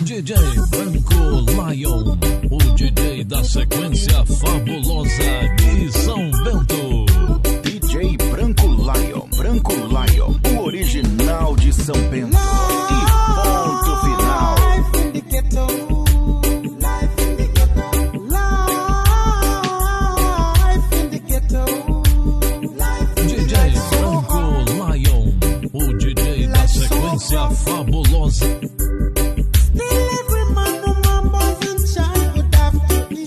DJ Branco Lion, o DJ da sequência fabulosa de São Bento. DJ Branco Lion, o original de São Bento. E ponto final. DJ Branco Lion, o DJ da sequência fabulosa.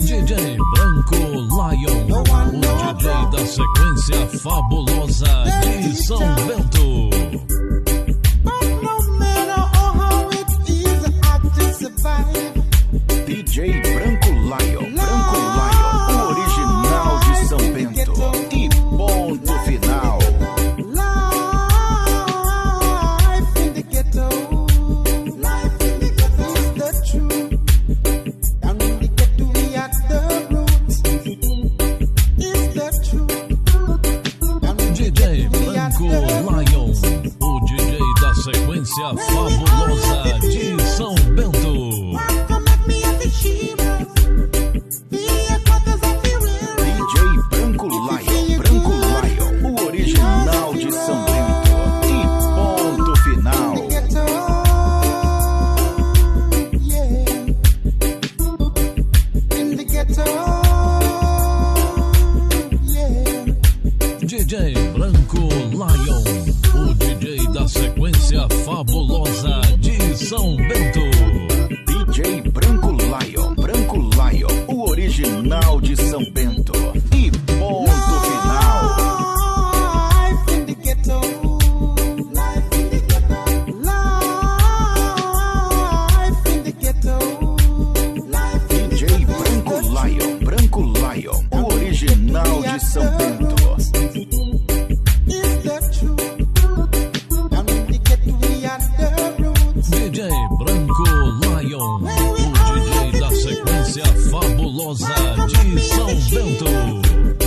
DJ Branco Lion, o DJ da sequência fabulosa de São Bento. DJ Branco Lion, o original de São Bento. E ponto final. DJ Branco Lion, o DJ da sequência fabulosa de São Bento. DJ Branco Lion, o original de São Bento. E ponto final. DJ Branco Lion, o DJ da sequência fabulosa de São Bento. DJ Branco Lion, o original de São Bento. E ponto final. DJ Branco Lion, o original de São Bento. DJ Branco Lion, o DJ da sequência fabulosa de São Bento.